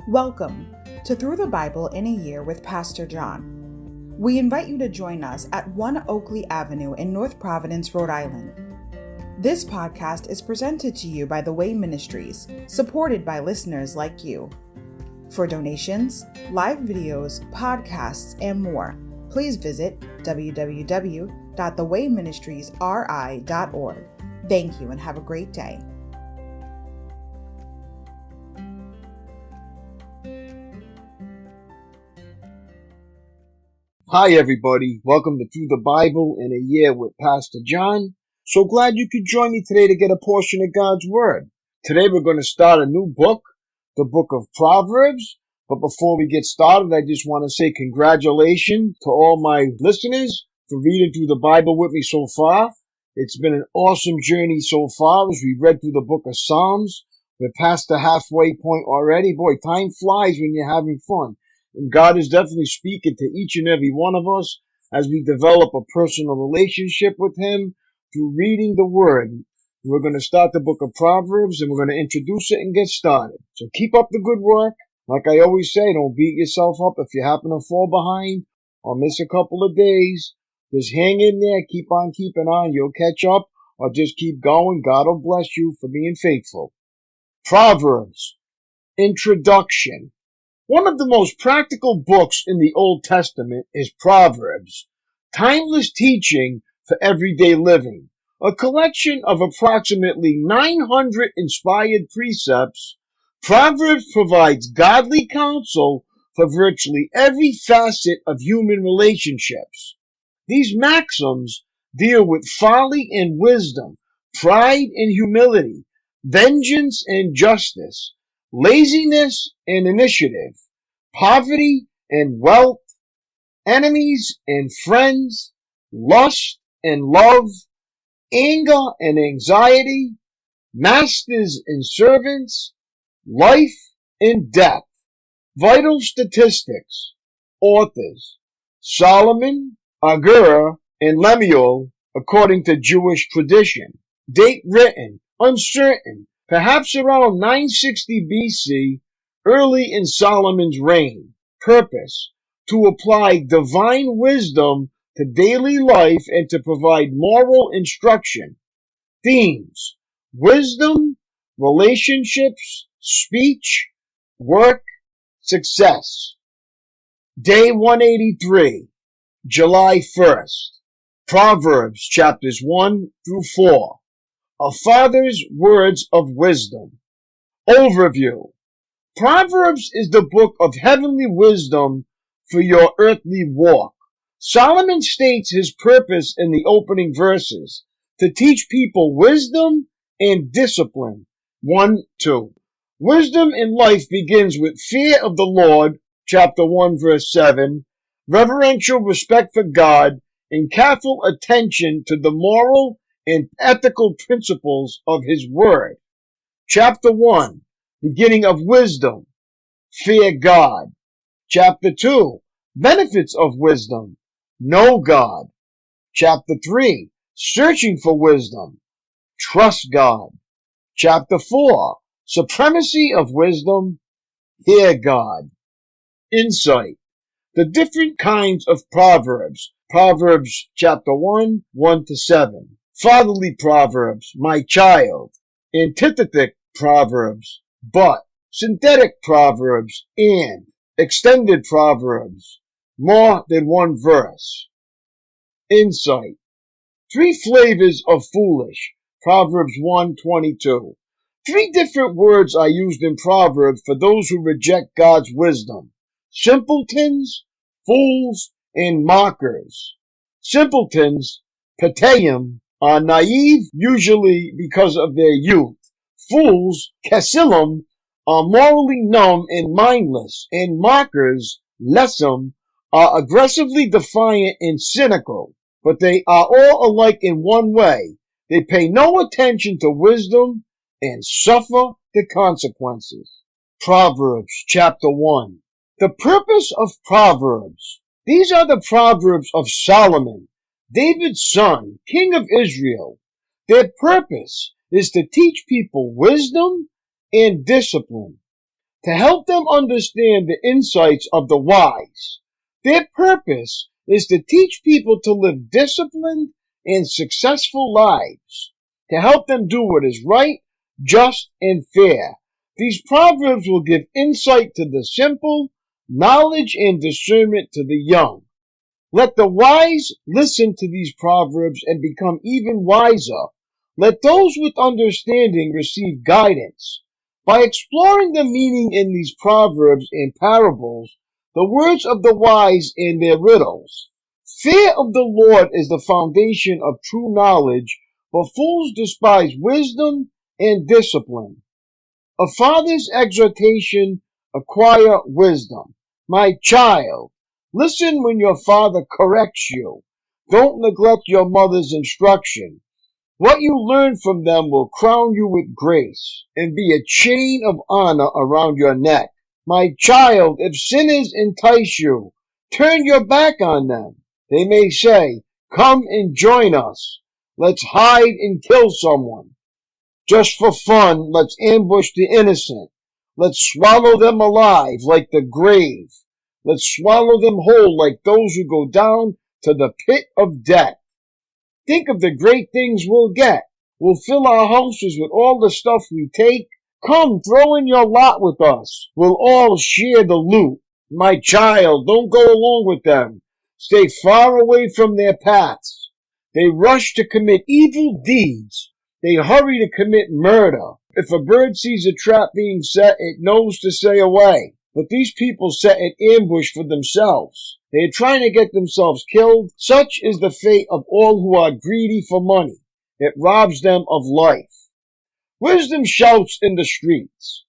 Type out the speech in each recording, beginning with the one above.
Welcome to Through the Bible in a Year with Pastor John. We invite you to join us at 1 Oakleigh Avenue in North Providence, Rhode Island. This podcast is presented to you by The Way Ministries, supported by listeners like you. For donations, live videos, podcasts, and more, please visit www.thewayministriesri.org. Thank you and have a great day. Hi everybody, welcome to Through the Bible in a Year with Pastor John. So glad you could join me today to get a portion of God's Word. Today we're going to start a new book, the book of Proverbs. But before we get started, I just want to say congratulations to all my listeners for reading through the Bible with me so far. It's been an awesome journey so far as we read through the book of Psalms. We're past the halfway point already. Boy, time flies when you're having fun. And God is definitely speaking to each and every one of us as we develop a personal relationship with Him through reading the Word. We're going to start the book of Proverbs and we're going to introduce it and get started. So keep up the good work. Like I always say, don't beat yourself up if you happen to fall behind or miss a couple of days. Just hang in there, keep on keeping on. You'll catch up or just keep going. God will bless you for being faithful. Proverbs, Introduction. One of the most practical books in the Old Testament is Proverbs, timeless teaching for everyday living, a collection of approximately 900 inspired precepts. Proverbs provides godly counsel for virtually every facet of human relationships. These maxims deal with folly and wisdom, pride and humility, vengeance and justice, laziness and initiative, poverty and wealth, enemies and friends, lust and love, anger and anxiety, masters and servants, life and death. Vital statistics. Authors: Solomon, Agur, and Lemuel, according to Jewish tradition. Date written: uncertain, perhaps around 960 BC, early in Solomon's reign. Purpose: to apply divine wisdom to daily life and to provide moral instruction. Themes: wisdom, relationships, speech, work, success. Day 183, July 1st. Proverbs chapters 1 through 4. A father's words of wisdom. Overview. Proverbs is the book of heavenly wisdom for your earthly walk. Solomon states his purpose in the opening verses: to teach people wisdom and discipline. 1-2. Wisdom in life begins with fear of the Lord, chapter 1, verse 7, reverential respect for God, and careful attention to the moral and ethical principles of His Word. Chapter 1, beginning of wisdom, fear God. Chapter 2, benefits of wisdom, know God. Chapter 3, searching for wisdom, trust God. Chapter 4, supremacy of wisdom, hear God. Insight. The different kinds of Proverbs. Proverbs chapter 1, 1-7. Fatherly Proverbs, my child. Antithetic Proverbs, but. Synthetic Proverbs, and. Extended Proverbs, more than one verse. Insight. 3 flavors of foolish. Proverbs 1:22. 3 different words are used in Proverbs for those who reject God's wisdom: simpletons, fools, and mockers. Simpletons, pateim, are naive, usually because of their youth. Fools, kesilim, are morally numb and mindless, and mockers, lesem, are aggressively defiant and cynical. But they are all alike in one way: they pay no attention to wisdom and suffer the consequences. Proverbs chapter 1. The purpose of Proverbs. These are the Proverbs of Solomon, David's son, king of Israel. Their purpose is to teach people wisdom and discipline. to help them understand the insights of the wise. Their purpose is to teach people to live disciplined and successful lives, to help them do what is right, just, and fair. These proverbs will give insight to the simple, knowledge and discernment to the young. Let the wise listen to these proverbs and become even wiser. Let those with understanding receive guidance. By exploring the meaning in these proverbs and parables, the words of the wise and their riddles. Fear of the Lord is the foundation of true knowledge, but fools despise wisdom and discipline. A father's exhortation acquire wisdom. My child, listen when your father corrects you. Don't neglect your mother's instruction. What you learn from them will crown you with grace and be a chain of honor around your neck. My child, if sinners entice you, turn your back on them. They may say, come and join us. Let's hide and kill someone. Just for fun, let's ambush the innocent. Let's swallow them alive like the grave. Let's swallow them whole like those who go down to the pit of death. Think of the great things we'll get. We'll fill our houses with all the stuff we take. Come, throw in your lot with us. We'll all share the loot. My child, don't go along with them. Stay far away from their paths. They rush to commit evil deeds. They hurry to commit murder. If a bird sees a trap being set, it knows to stay away. But these people set an ambush for themselves. They are trying to get themselves killed. Such is the fate of all who are greedy for money. It robs them of life. Wisdom shouts in the streets.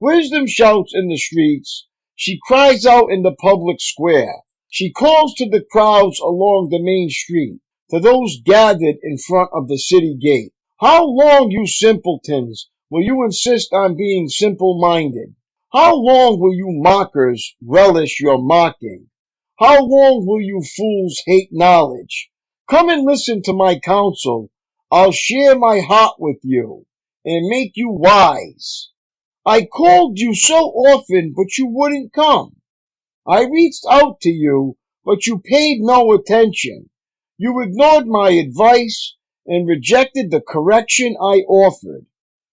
Wisdom shouts in the streets. She cries out in the public square. She calls to the crowds along the main street, to those gathered in front of the city gate. How long, you simpletons, will you insist on being simple-minded? How long will you mockers relish your mocking? How long will you fools hate knowledge? Come and listen to my counsel. I'll share my heart with you and make you wise. I called you so often, but you wouldn't come. I reached out to you, but you paid no attention. You ignored my advice and rejected the correction I offered.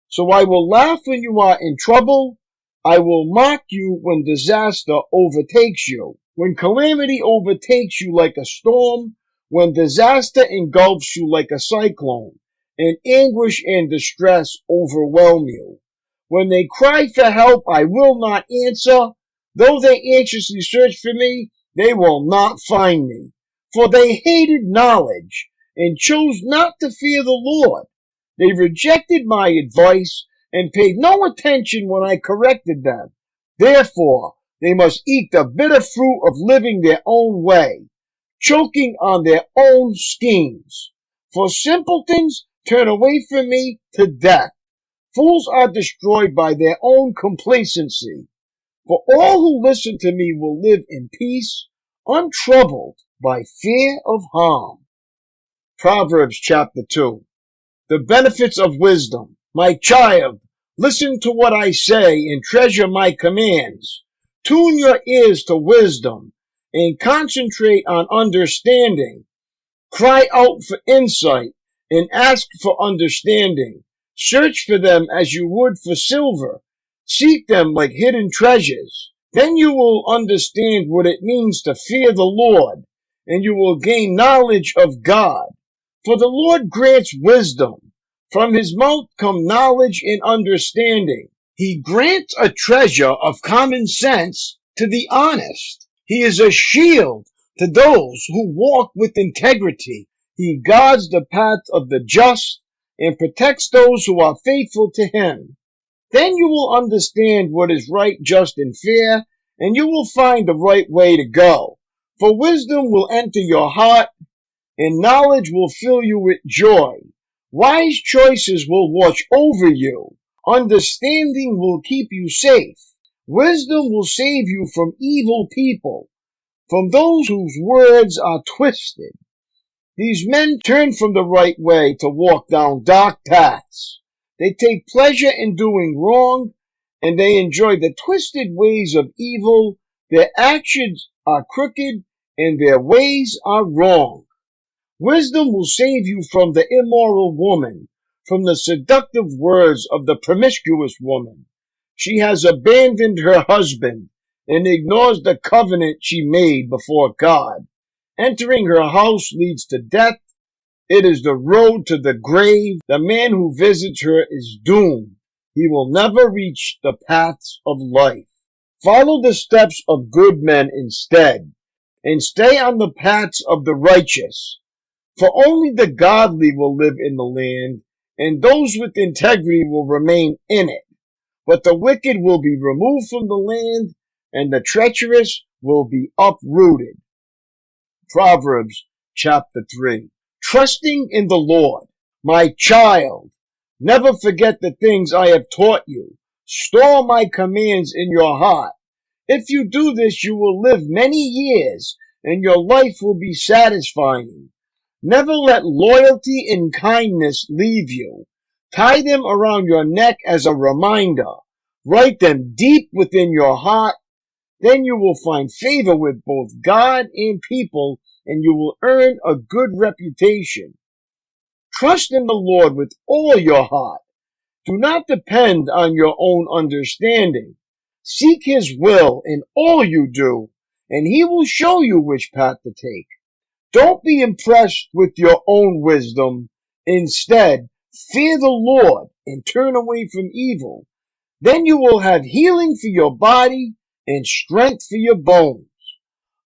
So I will laugh when you are in trouble. I will mock you when disaster overtakes you, when calamity overtakes you like a storm, when disaster engulfs you like a cyclone, and anguish and distress overwhelm you. When they cry for help, I will not answer. Though they anxiously search for me, they will not find me. For they hated knowledge and chose not to fear the Lord. They rejected my advice and paid no attention when I corrected them. Therefore, they must eat the bitter fruit of living their own way, choking on their own schemes. For simpletons turn away from me to death. Fools are destroyed by their own complacency. For all who listen to me will live in peace, untroubled by fear of harm. Proverbs chapter 2. The benefits of wisdom. My child, listen to what I say and treasure my commands. Tune your ears to wisdom and concentrate on understanding. Cry out for insight and ask for understanding. Search for them as you would for silver. Seek them like hidden treasures. Then you will understand what it means to fear the Lord, and you will gain knowledge of God. For the Lord grants wisdom. From his mouth come knowledge and understanding. He grants a treasure of common sense to the honest. He is a shield to those who walk with integrity. He guards the path of the just and protects those who are faithful to him. Then you will understand what is right, just, and fair, and you will find the right way to go. For wisdom will enter your heart, and knowledge will fill you with joy. Wise choices will watch over you. Understanding will keep you safe. Wisdom will save you from evil people, from those whose words are twisted. These men turn from the right way to walk down dark paths. They take pleasure in doing wrong and they enjoy the twisted ways of evil. Their actions are crooked, and their ways are wrong. Wisdom will save you from the immoral woman, from the seductive words of the promiscuous woman. She has abandoned her husband and ignores the covenant she made before God. Entering her house leads to death. It is the road to the grave. The man who visits her is doomed. He will never reach the paths of life. Follow the steps of good men instead, and stay on the paths of the righteous. For only the godly will live in the land, and those with integrity will remain in it. But the wicked will be removed from the land, and the treacherous will be uprooted. Proverbs chapter 3. Trusting in the Lord. My child, never forget the things I have taught you. Store my commands in your heart. If you do this, you will live many years, and your life will be satisfying. Never let loyalty and kindness leave you. Tie them around your neck as a reminder. Write them deep within your heart. Then you will find favor with both God and people, and you will earn a good reputation. Trust in the Lord with all your heart. Do not depend on your own understanding. Seek His will in all you do, and He will show you which path to take. Don't be impressed with your own wisdom. Instead, fear the Lord and turn away from evil. Then you will have healing for your body and strength for your bones.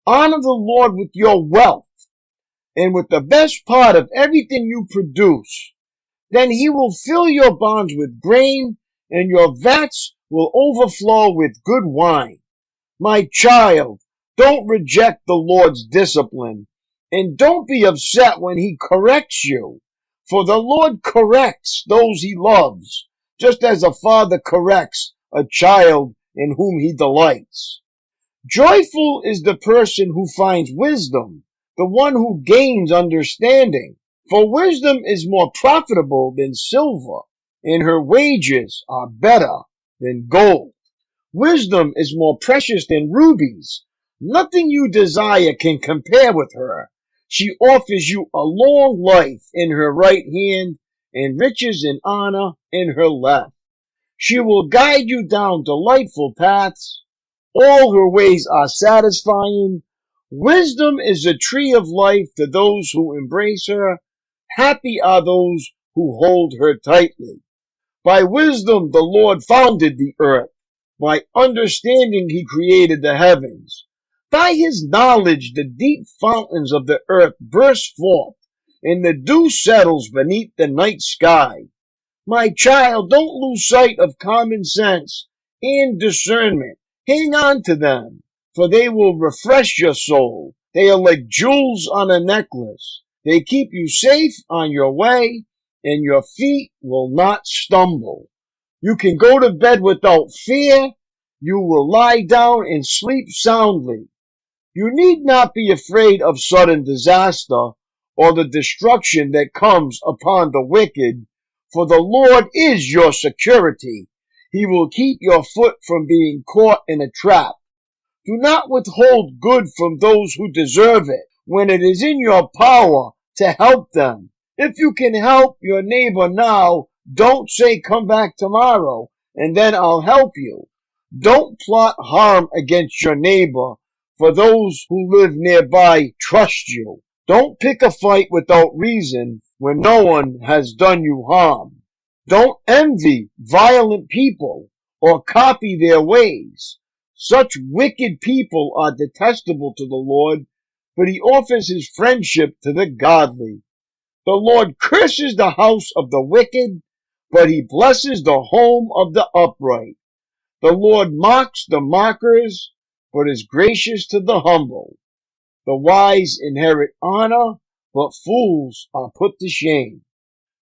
Honor the Lord with your wealth and with the best part of everything you produce. Then He will fill your barns with grain, and your vats will overflow with good wine. My child, don't reject the Lord's discipline, and don't be upset when He corrects you. For the Lord corrects those He loves, just as a father corrects a child in whom He delights. Joyful is the person who finds wisdom, the one who gains understanding. For wisdom is more profitable than silver, and her wages are better than gold. Wisdom is more precious than rubies. Nothing you desire can compare with her. She offers you a long life in her right hand and riches and honor in her left. She will guide you down delightful paths. All her ways are satisfying. Wisdom is a tree of life to those who embrace her. Happy are those who hold her tightly. By wisdom the Lord founded the earth. By understanding He created the heavens. By His knowledge the deep fountains of the earth burst forth, and the dew settles beneath the night sky. My child, don't lose sight of common sense and discernment. Hang on to them, for they will refresh your soul. They are like jewels on a necklace. They keep you safe on your way, and your feet will not stumble. You can go to bed without fear. You will lie down and sleep soundly. You need not be afraid of sudden disaster or the destruction that comes upon the wicked, for the Lord is your security. He will keep your foot from being caught in a trap. Do not withhold good from those who deserve it when it is in your power to help them. If you can help your neighbor now, don't say come back tomorrow and then I'll help you. Don't plot harm against your neighbor, for those who live nearby trust you. Don't pick a fight without reason when no one has done you harm. Don't envy violent people or copy their ways. Such wicked people are detestable to the Lord, but He offers His friendship to the godly. The Lord curses the house of the wicked, but He blesses the home of the upright. The Lord mocks the mockers, but is gracious to the humble. The wise inherit honor, but fools are put to shame.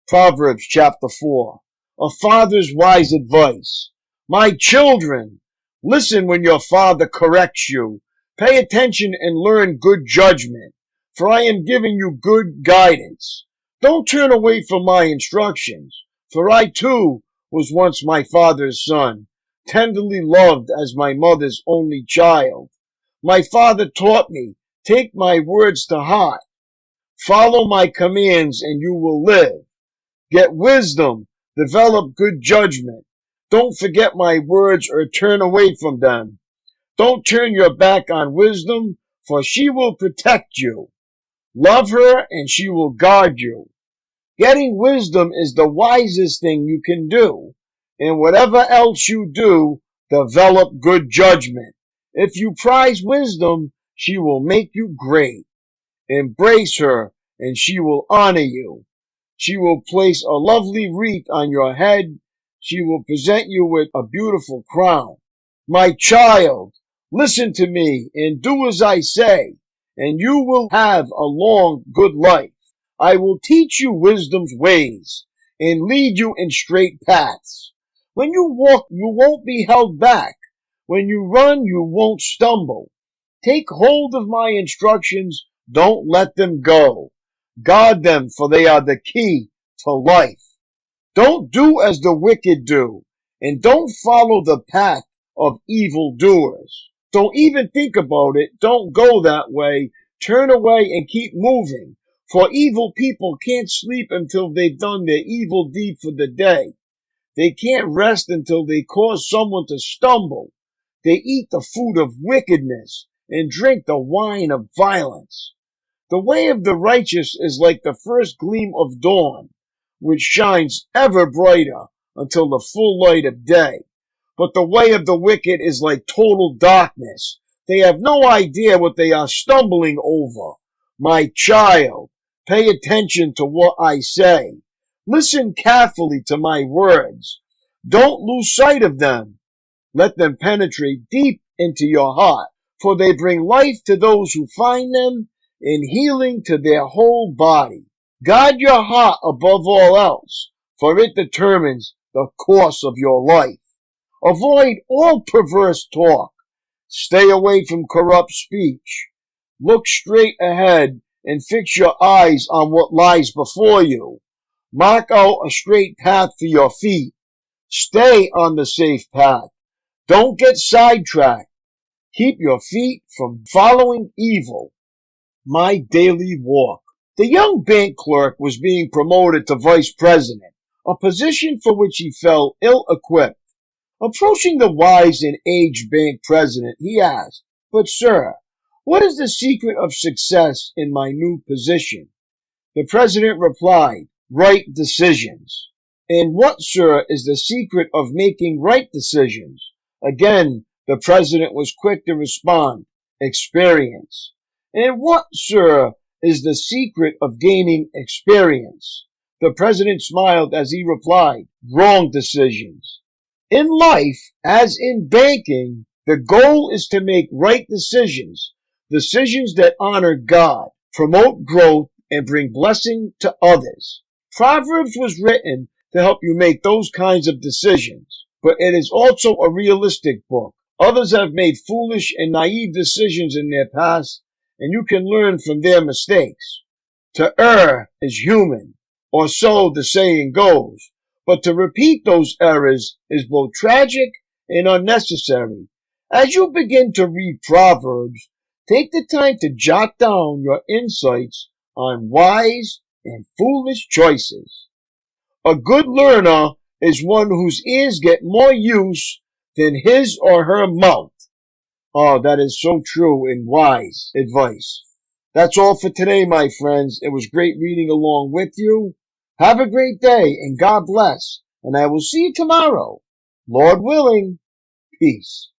Proverbs chapter 4. A father's wise advice. My children, listen when your father corrects you. Pay attention and learn good judgment, for I am giving you good guidance. Don't turn away from my instructions, for I too was once my father's son, tenderly loved as my mother's only child. My father taught me, take my words to heart. Follow my commands and you will live. Get wisdom, develop good judgment. Don't forget my words or turn away from them. Don't turn your back on wisdom, for she will protect you. Love her and she will guard you. Getting wisdom is the wisest thing you can do. And whatever else you do, develop good judgment. If you prize wisdom, she will make you great. Embrace her and she will honor you. She will place a lovely wreath on your head. She will present you with a beautiful crown. My child, listen to me and do as I say, and you will have a long, good life. I will teach you wisdom's ways and lead you in straight paths. When you walk, you won't be held back. When you run, you won't stumble. Take hold of my instructions. Don't let them go. Guard them, for they are the key to life. Don't do as the wicked do, and don't follow the path of evildoers. Don't even think about it. Don't go that way. Turn away and keep moving, for evil people can't sleep until they've done their evil deed for the day. They can't rest until they cause someone to stumble. They eat the food of wickedness and drink the wine of violence. The way of the righteous is like the first gleam of dawn, which shines ever brighter until the full light of day. But the way of the wicked is like total darkness. They have no idea what they are stumbling over. My child, pay attention to what I say. Listen carefully to my words. Don't lose sight of them. Let them penetrate deep into your heart, for they bring life to those who find them and healing to their whole body. Guard your heart above all else, for it determines the course of your life. Avoid all perverse talk. Stay away from corrupt speech. Look straight ahead and fix your eyes on what lies before you. Mark out a straight path for your feet. Stay on the safe path. Don't get sidetracked. Keep your feet from following evil. My daily walk. The young bank clerk was being promoted to vice president, a position for which he felt ill-equipped. Approaching the wise and aged bank president, he asked, "But sir, what is the secret of success in my new position?" The president replied, "Right decisions." "And what, sir, is the secret of making right decisions?" Again, the president was quick to respond, "Experience." "And what, sir, is the secret of gaining experience?" The president smiled as he replied, "Wrong decisions." In life, as in banking, the goal is to make right decisions, decisions that honor God, promote growth, and bring blessing to others. Proverbs was written to help you make those kinds of decisions, but it is also a realistic book. Others have made foolish and naive decisions in their past, and you can learn from their mistakes. To err is human, or so the saying goes, but to repeat those errors is both tragic and unnecessary. As you begin to read Proverbs, take the time to jot down your insights on wise and foolish choices. A good learner is one whose ears get more use than his or her mouth. Oh, that is so true and wise advice. That's all for today, my friends. It was great reading along with you. Have a great day and God bless. And I will see you tomorrow. Lord willing, peace.